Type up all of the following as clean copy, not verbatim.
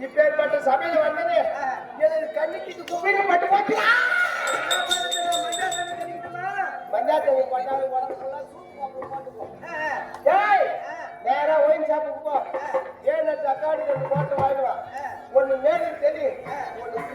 இப்பேற்பட்ட சபையில வந்தது எனக்கு கண்ணுக்கு கும்பிடப்பட்டு போச்சு. மஞ்சாத்தவி பண்ணாலும் உடம்புலாம் நேரா ஒயின் ஷாப்புக்கு போ. 7 தக்காளி 2 போட்டு வாங்குவான். ஒண்ணு மேலே தெரியும், ஒண்ணு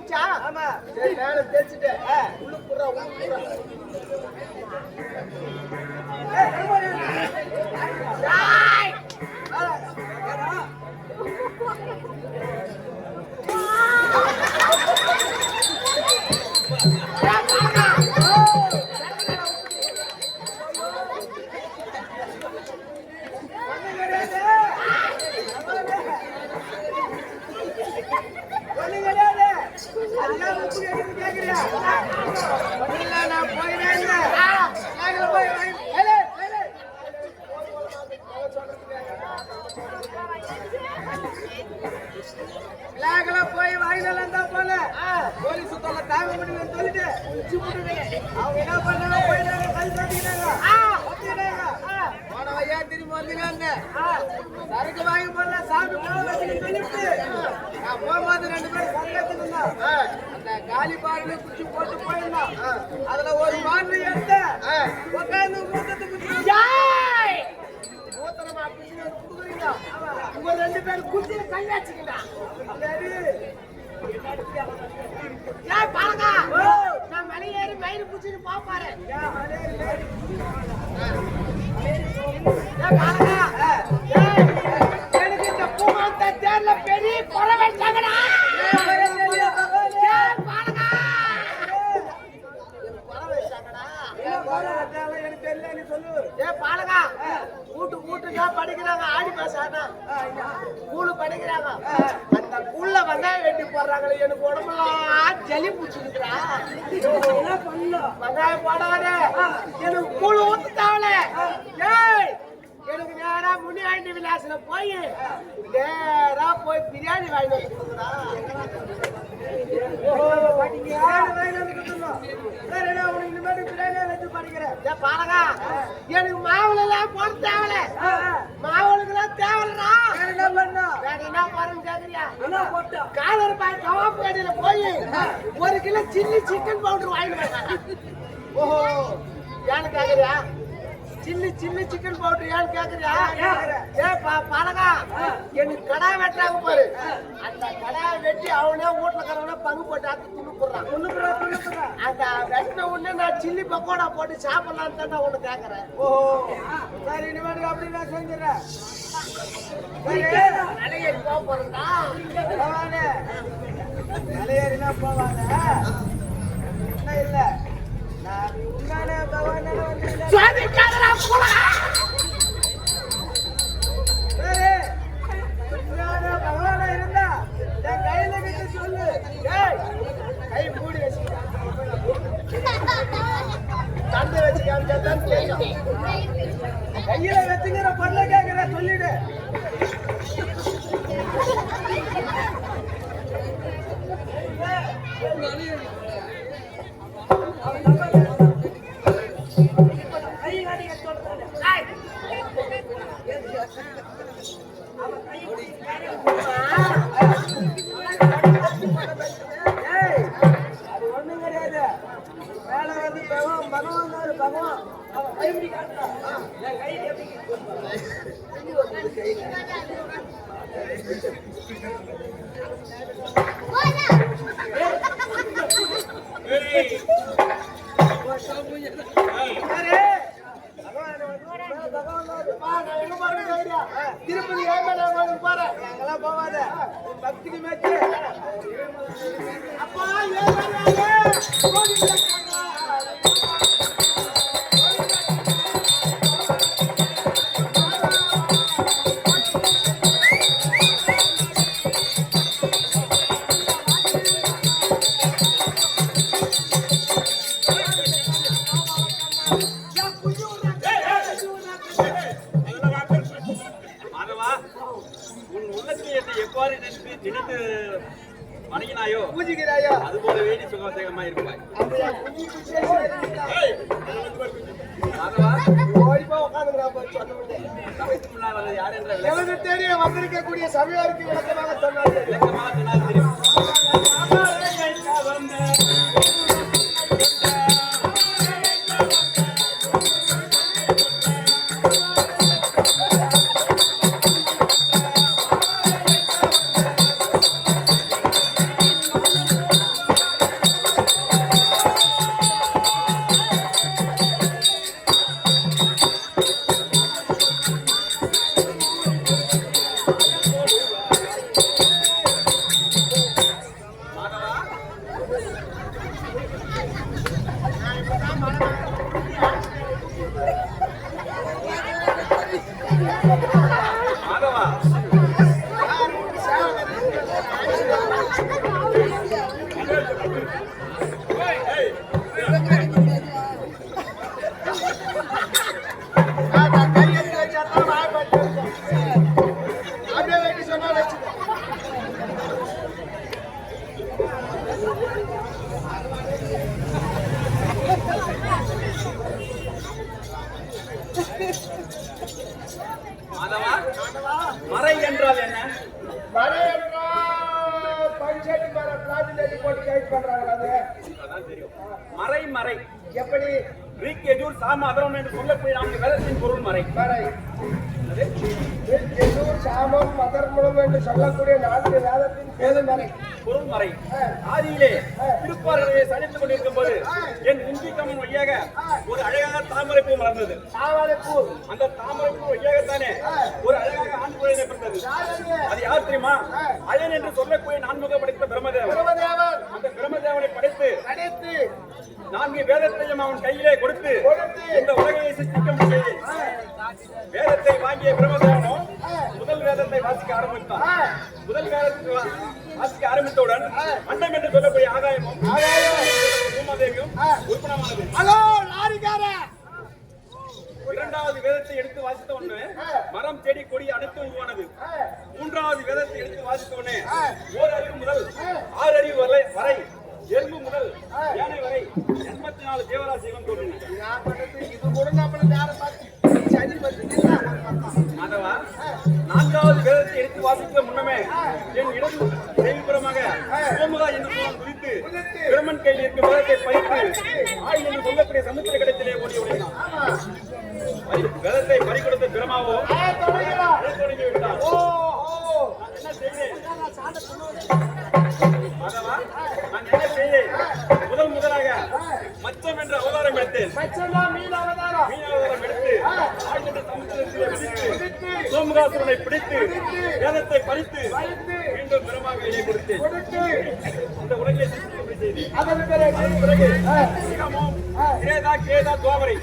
முடிச்சா ஆமா சரி மேல தேய்ச்சிட்டு உள்ள புறா போய் வாங்கினாலும் தான் போல போலீஸ் தொல்லை தாங்க முடியலன்னு சொல்லிட்டு அவங்க என்ன பண்ணாங்க போயிட்டாங்க கல் சாட்டிக்கிட்டாங்க போனவையா திரும்பி வந்துங்க சரக்கு வாங்கி போடல சாப்பிட்டு சொல்லிட்டு நான் போகும்போது 2 பேரும் சரக்கு அந்த காலி பாட்டில் குச்சி போட்டு போயிடலாம் அதுல ஒரு பாட்டில் எடுத்து உட்காந்து உங்க 2 பேரும் குச்சியில கையாச்சுக்கிட்டா பாருங்க நான் மலை ஏறி மயிறு குச்சின்னு பாப்பாரு எனக்கு இந்த பூமாந்த தேர்ல பெரிய குறை வச்சாங்கடா எனக்கு தெரியல சொல்லு பாலகா கூட்டுக்கா படிக்கிறாங்க ஆடி பேசானா கூழு படிக்கிறாங்க அந்த கூழ்ல வெங்காயம் வெட்டி போடுறாங்களே எனக்கு உடம்புலாம் ஜலி பிடிச்சிருக்கிறா வெங்காயம் போடாத எனக்கு கூழு ஊத்து தாவல எனக்கு நேரா முனியாண்டி விலாசில போய் நேரா போய் பிரியாணி வாங்கிட்டு வந்துருக்குறா எனக்கு மாவுல எல்லாம் போட தேவல மாவுளுக்கு எல்லாம் தேவலடா என்ன போறேன்னு கேக்குறியா காலர் பாய் கவாப்பு கடையில போய் 1 கிலோ சில்லி சிக்கன் பவுடர் வாங்கிட்டு ஓஹோ ஏன்னு கேக்குறியா சில்லி சிக்கன் பவுடர் ஏன்னு கேக்குறியா பாலகா எனக்கு கடா வெட்டாங்க பாரு அந்த கடா வெட்டி அவனே வீட்டுல கரவனே பங்கு போட்டு ஆத்து துண்ணு போடுறான் அந்த வெட்டின உடனே நான் சில்லி பக்கோடா போட்டு சாப்பிடலான்னு தான் நான் ஒண்ணு கேக்குறேன் ஓஹோ சரி இனிமேல் அப்படி நான் செஞ்சிடறேன் நிலையை போறா நிலையேறினா போவாங்க இல்ல நான் உண்மையான பகவான பகவானா இருந்தா என் கையில கிட்ட சொல்லு கை மூடி வச்சு தந்தை வச்சு காமிச்சாதான் கையில வச்சுக்கிற பொருளை கேட்கிற சொல்லிடு அது ஒண்ணும் கிடையாது மேல வந்து பகவான் அவன் கைப்பிடி காட்டுறான் என் கை திருப்பதி ஏமாடி போறேன் அங்கெல்லாம் போவாத பக்திக்கு மேய்ச்சி அப்பா நினைத்து வணங்கினாயோ பூஜிக்கிறாயோ அது போல வேண்டி சுகசேகமா இருப்பாய். எனக்கு தெரியும் வந்திருக்கக்கூடிய சபையோருக்கு விளக்கமாக சொன்னார்கள். மாதவா கையெழுத்து வச்சாதான் வாய்ப்பாட்டு அப்படியே வைக்க சொன்னா வச்சுக்கோ. மாதவா மறை என்றால் என்ன? மழை என்றால் பஞ்சடி மர பிளாஸ்டிக் அடி போட்டு கைட் பண்றாங்களா அது? அதான் தெரியும். மறை மறை எப்படி கிரீக் எஜூர் சாம அதரம் என்று சொல்லக்கூடிய நான்கு வேதத்தின் பொருள் மறை. மறை எதூர் சாமம் மதர்மணம் என்று சொல்லக்கூடிய 4 வேதத்தின் பேரு மறை. பொருள் மறை. ஆதியிலே திருப்பார்களை சனித்துக் கொண்டிருக்கும் போது என் இந்திக்கமன் வழியாக ஒரு அழகான தாமரை பூ மலர்ந்தது. தாமரைப்பூ. அந்த தாமரை பூ வழியாகத்தானே ஒரு அழகாக ஆண் குழந்தை பிறந்தது. அது யார் தெரியுமா? அயன் என்று சொல்லக்கூடிய நான்முக படைத்த பிரம்மதேவன். பிரம்மதேவன். அந்த பிரம்மதேவனை படைத்து அடைத்து 4 வேதத்தையும் அவன் கையிலே கொடுத்து இந்த உலகையை சிருஷ்டிக்க முடியாது. வேதத்தை வாங்கிய பிரம்மதேவனோ முதல் வேதத்தை வாசிக்க ஆரம்பித்தான். முதல் வேதத்தை வாசிக்க ஆரம்பித்தவுடன் அண்டம் என்று சொல்லக்கூடிய ஆகாயமும் பூமாதேவியும் உற்பனமானது. ஹலோ லாரிக்கார. இரண்டாவது வேதத்தை எடுத்து வாசித்த உடனே மரம் செடி கொடி அனைத்தும் உருவானது. மூன்றாவது வேதத்தை எடுத்து வாசித்த உடனே 1 அறிவு முதல் 6 அறிவு வரை எறும்பு முதல் யானை வரை 84 தேவராசிகளும் தோன்றின. இது கூட நம்மள நேரம் பார்த்து சரி வந்துட்டீங்களா? மாதவா, 4வது வேதத்தை எடுத்து வாசிக்க முன்னமே என் இடது தெய்வபுரமாக சோமுகா என்று சொல்லம் குறித்து பிரம்மன் கையில் இருக்கும் வேதத்தை பறித்து ஆய் என்று சொல்லக்கூடிய சமுத்திர கடத்திலே ஓடி ஓடினான். வேதத்தை பறி கொடுத்த பிரமாவோ தொடங்கி விட்டார். நான் என்ன செய்தேன் மாதவா? நான் என்ன செய்தேன்? முதலாக மச்சம் என்ற அவதாரம் எடுத்தேன். மீன் அவதாரம் எடுத்து ஆழ்ந்த சமுத்திரத்திலே விதித்து சோமுகாசுரனை பிடித்து வேதத்தை பறித்து மீண்டும் பிரமாக இணை கொடுத்தேன். இந்த உலகை செய்தேன். அதன் பிறகு சிகமம், கிரேதா, கேதா, துவாபரை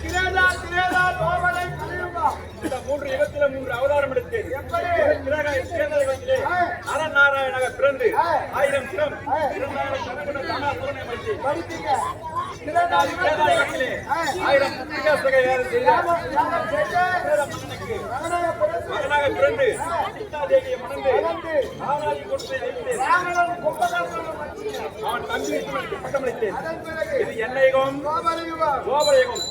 இந்த 3 யுகத்திலே 3 அவதாரம் எடுத்தேன். நரநாராயணாக பிறந்து 1000 சிரம் 2000 கணக்குன தானாசுரனை மறித்தேன். 1000 புத்திகாசகை செய்தார். மகனாக பிறந்து சீதாதேவியை மணந்து ஆனாதி கொடுத்து அழித்தேன். அவன் தம்பி பட்டமளித்தேன். இது என்ன யுகம்? கோபர யுகம்.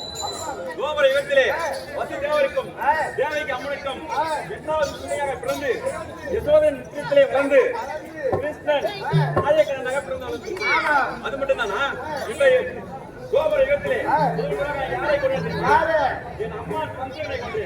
கோபர யுகத்திலே வசுதேவருக்கும் தேவகிக்கு அம்மனுக்கும் 8வது பிள்ளையாக பிறந்து யசோதன் நித்தியத்திலே வளர்ந்து கிருஷ்ணன் நாயகனாக பிறந்தவனுக்கு. அது மட்டும் தானா? இந்த கோபர யுகத்திலே யாரை கொண்டு என் அம்மா கம்சனை கொண்டு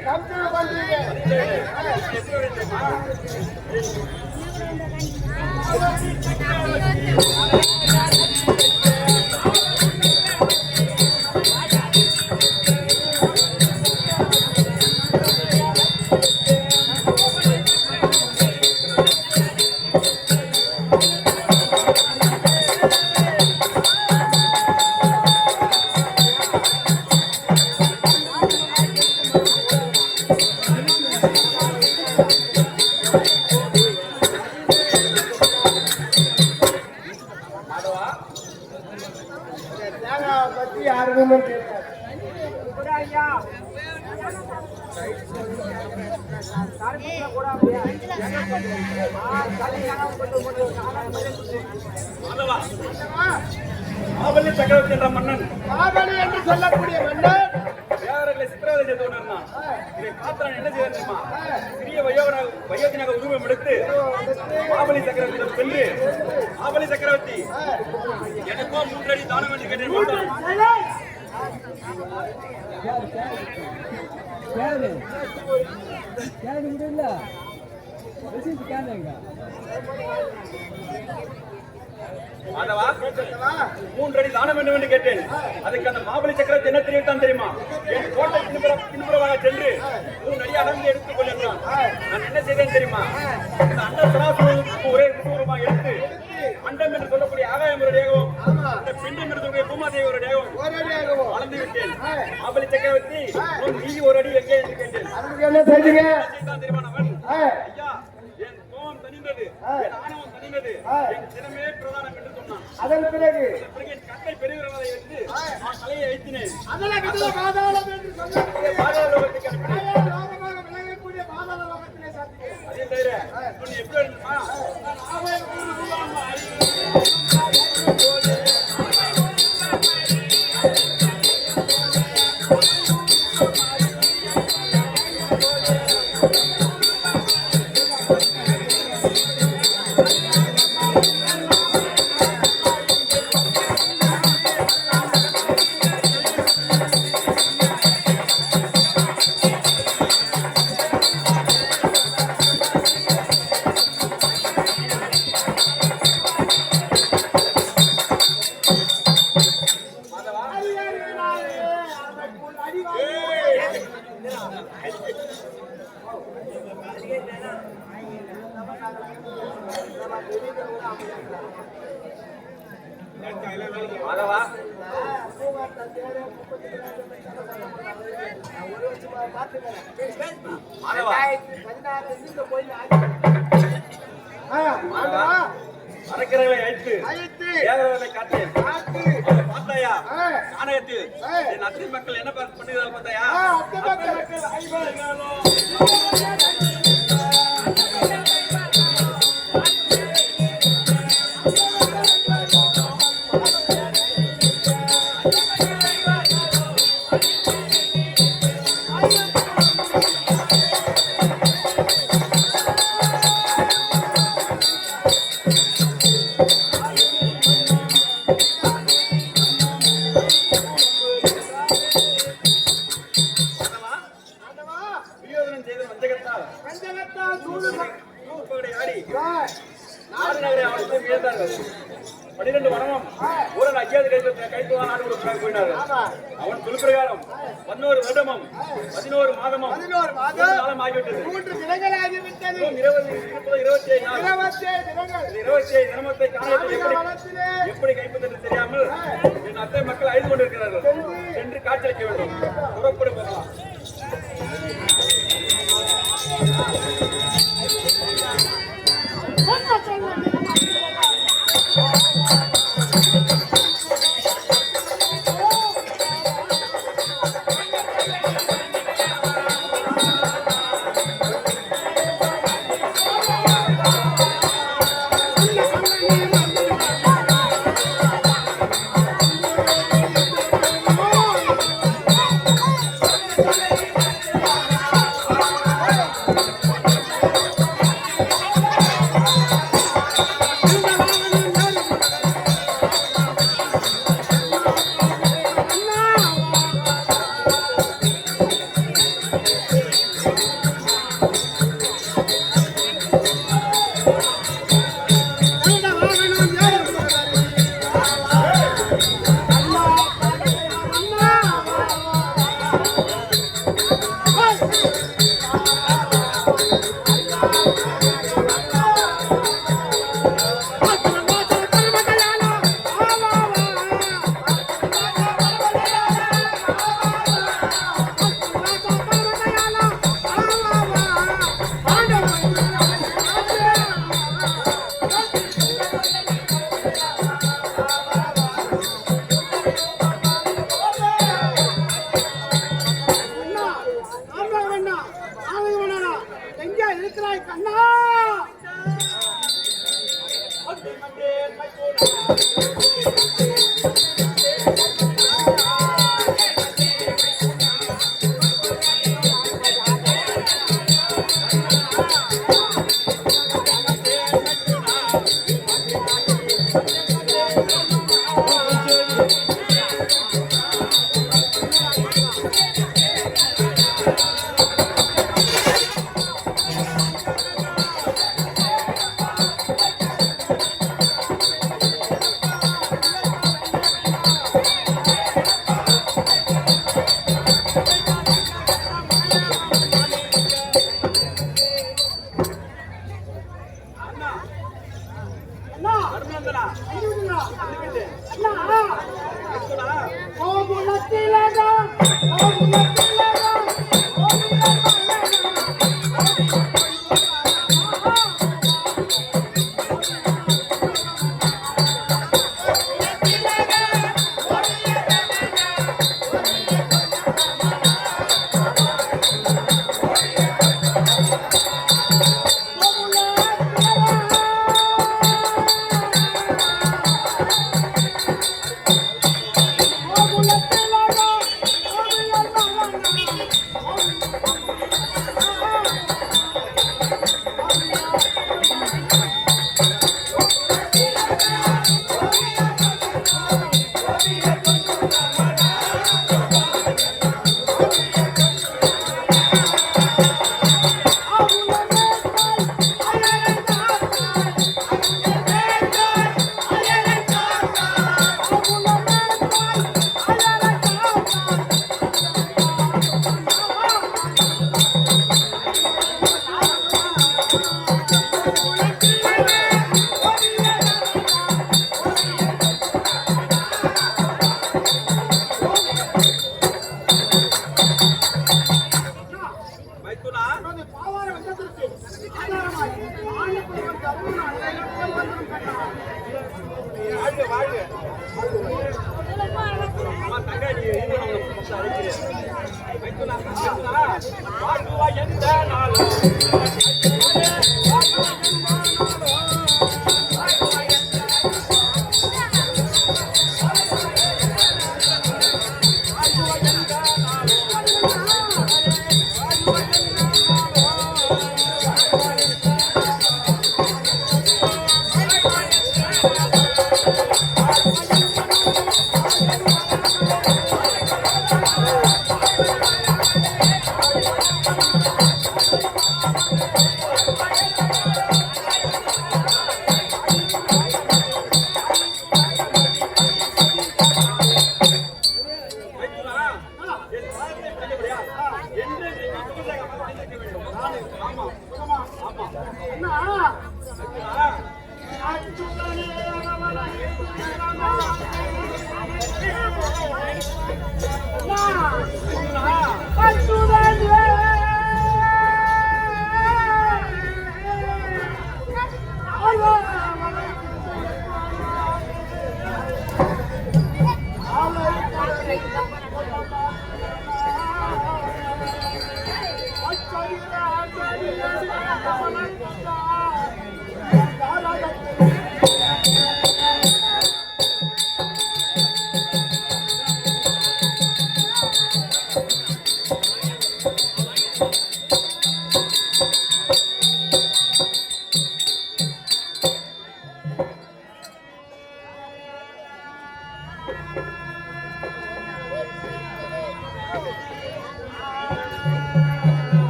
பத்தி யாருமே மாபலி சக்கரவர்த்தி என்ற மன்னன், மாபலி என்று சொல்லக்கூடிய மன்னன் தேவர்களை சித்திரவதை செய்து கொண்டிருந்தான். இதை பார்த்து நான் என்ன செய்தேன் தெரியுமா? சிறிய வயோதினாக உருவம் எடுத்து மாபலி சக்கரவர்த்தியிடம் சென்று, மாபலி சக்கரவர்த்தி எனக்கோ 3 அடி தானம் என்று கேட்டேன். மாதவா, 3 அடி தானம் வேண்டும் என்று கேட்டேன். அதுக்கு அந்த மாபலி சக்கரவர்த்தி என்ன தெரிவித்தான் தெரியுமா? என் கோட்டை பின்புறமாக சென்று 3 அடி அகர்ந்து எடுத்துக் கொள்ளுகிறான். நான் என்ன செய்தேன் தெரியுமா? இந்த அண்ட சராசரத்துக்கு ஒரே விசுவரமாக எடுத்து அண்டம் என்று சொல்லக்கூடிய ஆகாயம் ஒரு தேகவும் இந்த பிண்டம் என்று சொல்லக்கூடிய பூமாதேவி ஒரு தேகவும் அளந்து விட்டேன். மாபலி சக்கரவர்த்தி நீ 1 அடி எங்கே என்று கேட்டேன். அதுக்கு என்ன செஞ்சீங்க? தான் தெரியுமானவன் ஆ, ஐயா என் கோபம் தணிந்தது என் ஆணவம் தணிந்தது என் திறமே பிரதானம் என்று சொன்னான். அதன் பிறகு பிறகு என் கட்டை பெரியவர்களை வைத்து நான் தலையை அழித்தினேன். அதெல்லாம் விதவ பாதாளம் என்று சொல்லக்கூடிய பாதாள லோகத்துக்கு அனுப்பினேன். மாயா லோகமாக விளங்கக்கூடிய பாதாள லோகத்திலே சாத்தினேன். அதே தவிர இப்ப நீ எப்படி இருந்துமா மாதவா மாதவா அரக்கர்களை அழைத்து ஏகரவர்களை காத்தேன். பார்த்தாயா நாணயத்தில் என் அத்தை மக்கள் என்ன பண்ணுகிறார்கள் பார்த்தாயா? துரியோதனன் செய்த வஞ்சகத்தால் நூற்பகடை ஆடி நாடு நகரை அவனுக்கு மீழ்ந்தார்கள். 12 வருடம் ஊரன் அஜியாது கைத்து நாடு கொடுக்கிறார் போயினார்கள். அவன் சொல்பிரகாரம் 11 வருடமும் 11 மாதமும் 3 நாளும் ஆகிவிட்டது. 3 தினங்கள் ஆகிவிட்டது. 27 தினமத்தை எப்படி கைப்பற்ற தெரியாமல் என் அத்தை மக்கள் அழிந்து கொண்டிருக்கிறார்கள். சென்று காட்சியளிக்க வேண்டும். புறப்படு போகலாம். மைத்துனா உனது பாவார வந்ததற்கு ஆதாரமாய் ஆண்டுக்குள் வந்து அருள் அனைவரும் வந்து கண்டார். வாழ்க வாழ்க அம்மா தங்க நீ அழைக்கிறேன் மைத்துனா வாழ்வா எந்த நாளும்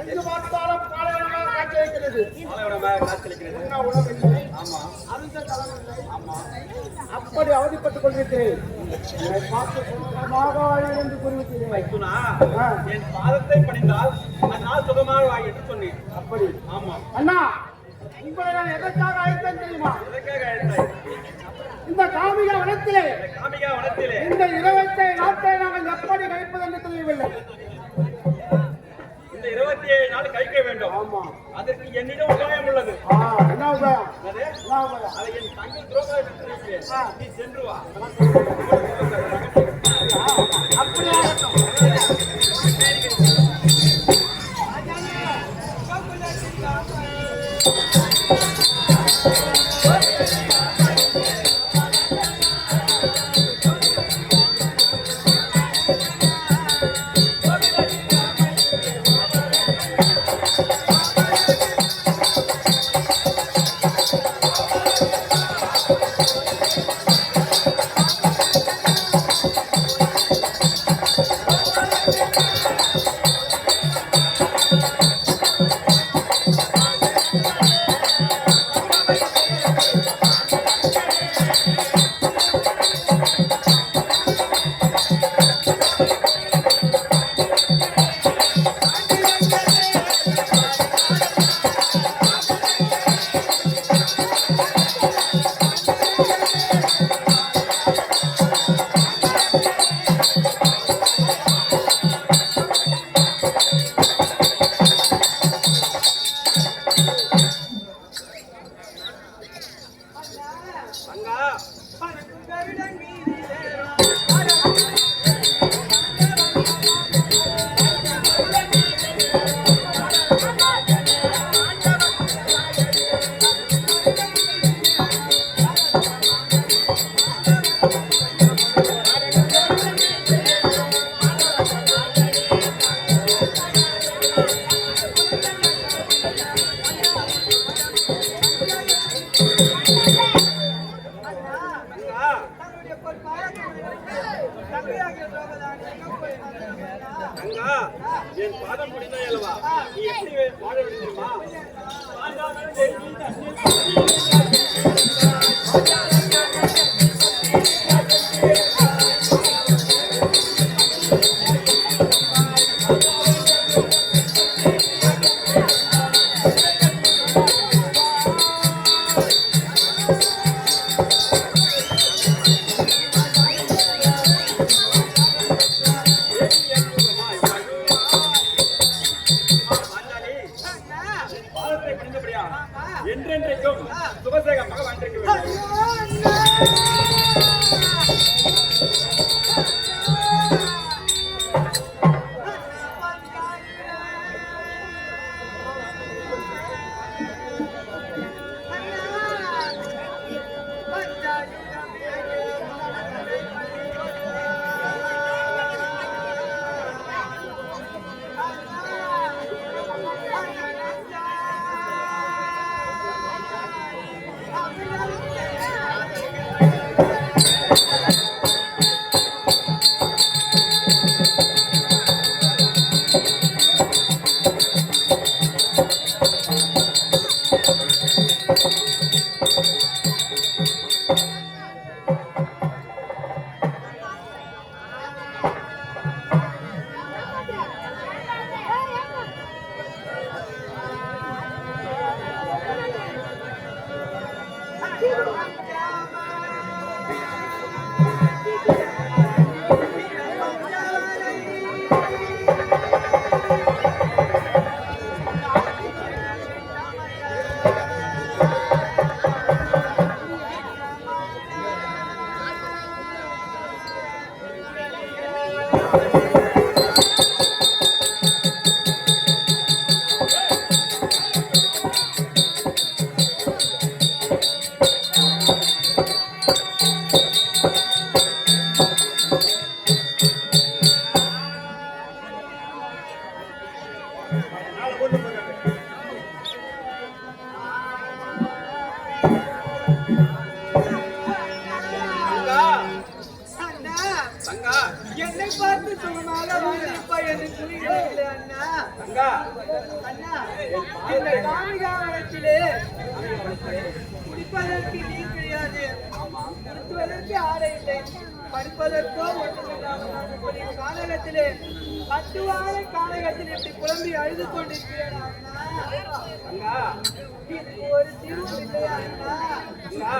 எங்கு பார்த்தாலும் பாலைவனமாக காட்சியளிக்கிறது. உண்ண உணவில்லை, அருந்த தளமில்லை. அப்படி அவதிப்பட்டுக் கொண்டிருக்கிறேன். என்னை பார்த்து சுகமாக வாழ என்று கூறிவிட்டேன். மைத்துனா, என் பாதத்தை பணிந்தால் அதனால் சுகமாக வாய் என்று சொன்னேன். அப்படி ஆமா அண்ணா, உங்களை நான் எதற்காக அழைத்தேன் தெரியுமா? எதற்காக அழைத்தாய்? இந்த காமிக வனத்திலே காமிகா வனத்திலே இந்த 27 நாட்களை நாங்கள் எப்படி கழிப்பது என்று தெரியவில்லை. இந்த 27 நாள் கழிக்க வேண்டும். ஆமா, அதற்கு என்னிடம் உபாயம் உள்ளது. என்ன உபாயம்? அது? என்ன உபாயம்? அதை என் தங்கை துரோகம் நீ சென்று வா. அப்படியே என் பாதம் முடிந்தாய் அல்லவா? நீ எப்படி வாழ விடுமா? என்றென்றைக்கும் சுபசேகமாக வாழ்ந்திருக்க வேண்டும். என்னை பார்த்து சொன்னால வாங்கிப்பா என்று கூறுகிறீர்களே அண்ணா. அண்ணா, இந்த காமிகாவனத்திலே குடிப்பதற்கு நீர் கிடையாது, குடிப்பதற்கு ஆடை இல்லை, படிப்பதற்கோ ஒன்றுமில்லாமல் காலகத்திலே 10 வார காலகத்தில் இப்படி குழம்பி அழுது கொண்டிருக்கிறேன் அண்ணா. இது ஒரு தீர்வு இல்லையா அண்ணா?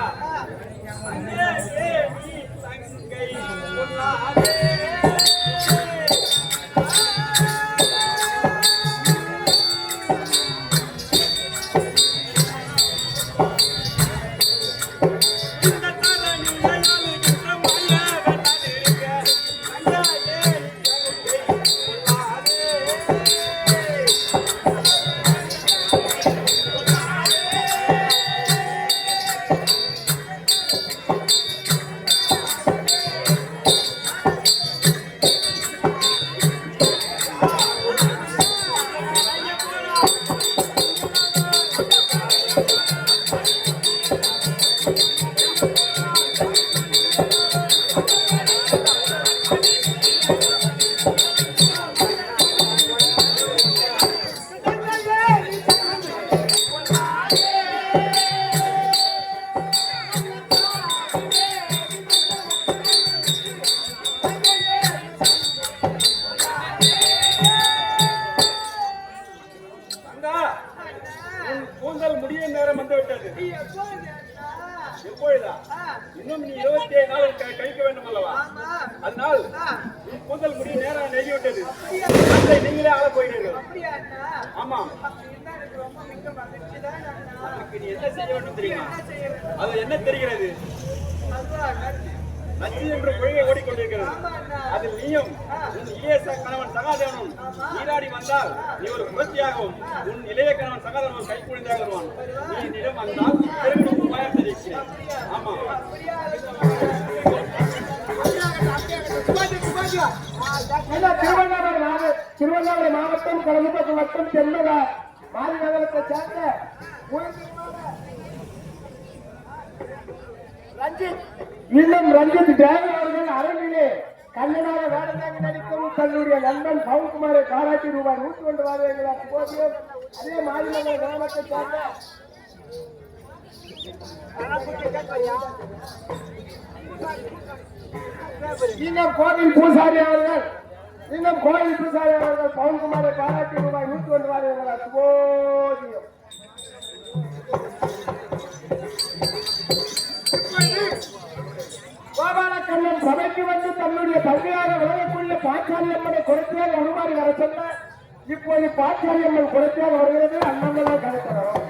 நீ 27 நாள் கழிக்க வேண்டும் அல்லவா? ஆமா. அதனால் ஆ. நீ கூந்தல் முடி நேரம் நெகிவிட்டது. அப்படியா? அதை நீங்களே ஆள போயிடுங்கள். அப்படியா அண்ணா? ஆமா. அப்படின்னா எனக்கு ரொம்ப மிக்க மகிழ்ச்சி தான் அண்ணா. அதுக்கு நீ என்ன செய்ய வேண்டும் தெரியுமா? என்ன செய்யறது? அது என்ன தெரிகிறது? அதுவா நன்றி. நச்சு என்ற பொய்கை ஓடிக்கொண்டிருக்கிறது. ஆமா அண்ணா. அதில் நீயும் உன் இளைய கணவன் சகாதேவனும் நீராடி வந்தால் நீ ஒரு புரட்சியாகவும் உன் இளைய கணவன் சகாதேவன் ஒரு கைக்குழந்தையாக வருவான். நீ என்னிடம் வந்தால் பெருமிடும் பயம் தெரிவிக்கிறேன். ஆமா. அப்படியா? திருவண்ணாமலை மாவட்டம் கலந்துபட்டு வட்டம் தென்மல மாரி நகரத்தை சேர்ந்த இன்னும் ரஞ்சித் தேவி அவர்கள் அரங்கிலே கண்ணனாக வேடந்தாங்கி நடிக்கும் தன்னுடைய நண்பன் பவன்குமாரை பாராட்டி ரூபாய் 101 வாரங்களாக போதியும் அதே மாநில கிராமத்தை சேர்ந்த இன்னும் கோவில் பூசாரி அவர்கள் பவன்குமாரை பாராட்டி ரூபாய் 101 வாரங்களாக போதியும் கோபாலக்கண்ணன் சபைக்கு வந்து தன்னுடைய தந்தையாக விலகக்கூடிய பாச்சாரியம்மனை குறைத்தியாக உருமாறி வர சொன்ன இப்போது பாச்சாரியம்மன் குறைத்தியாக வருகிறது. அண்ணன் கலைக்கிறோம்.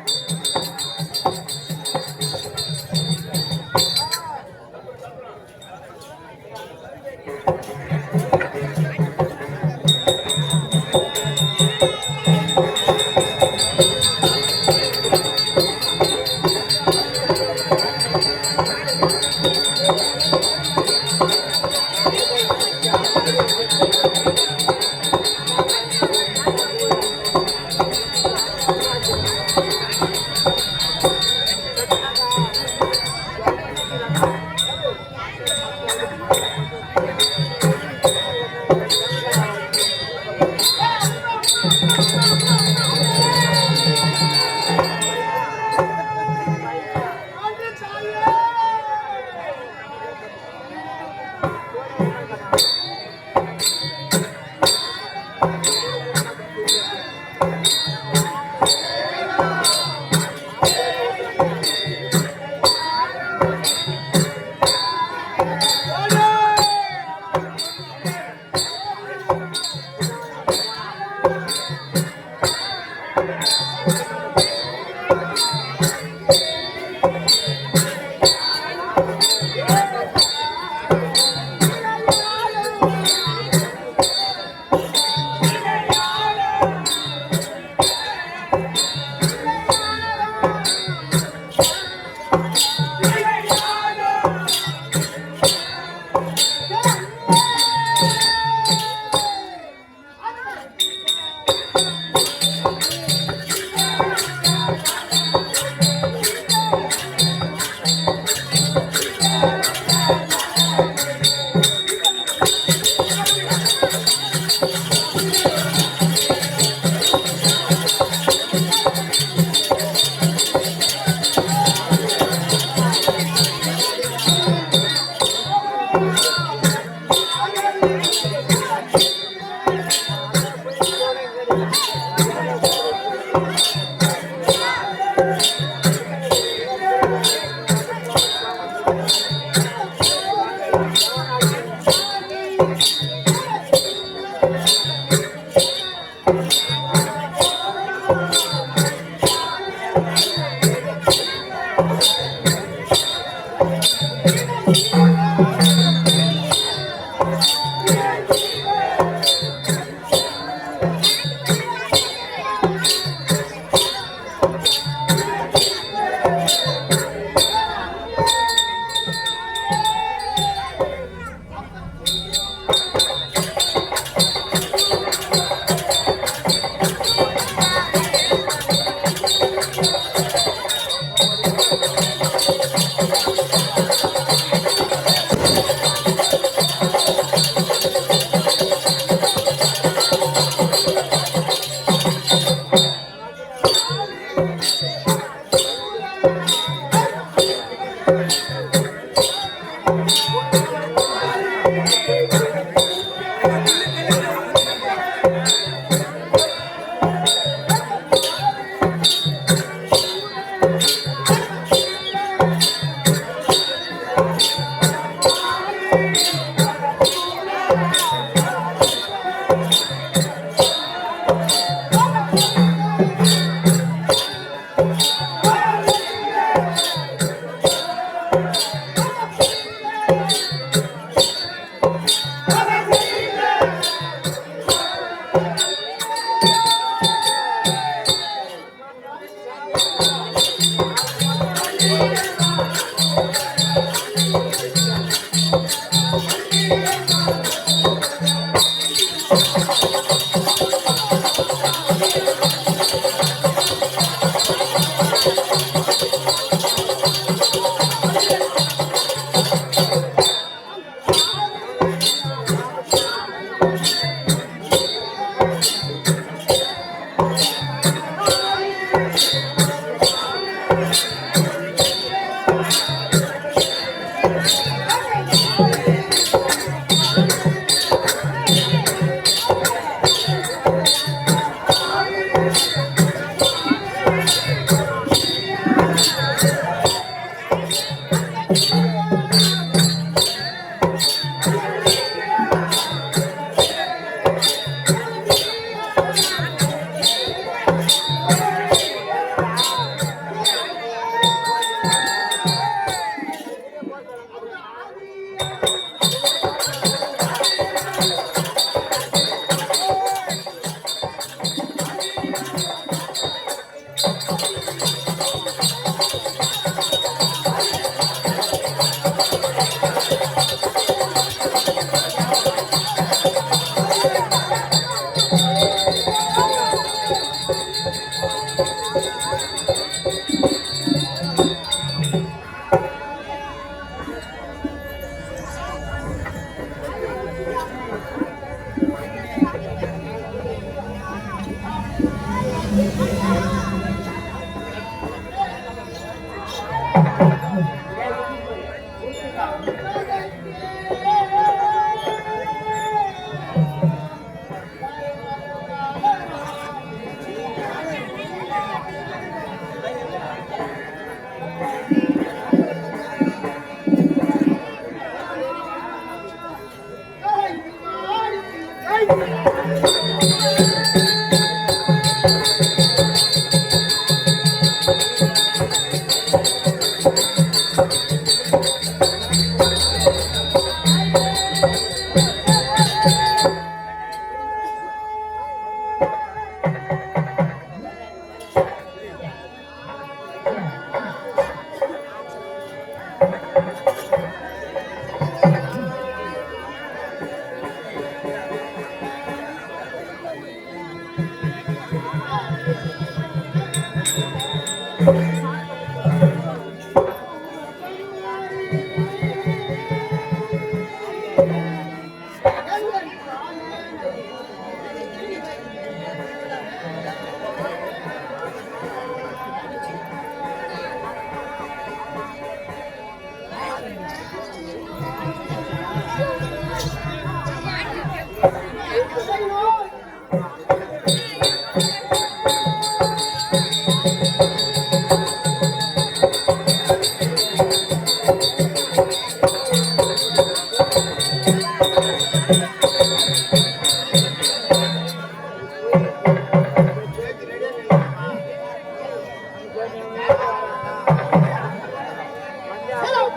Hello,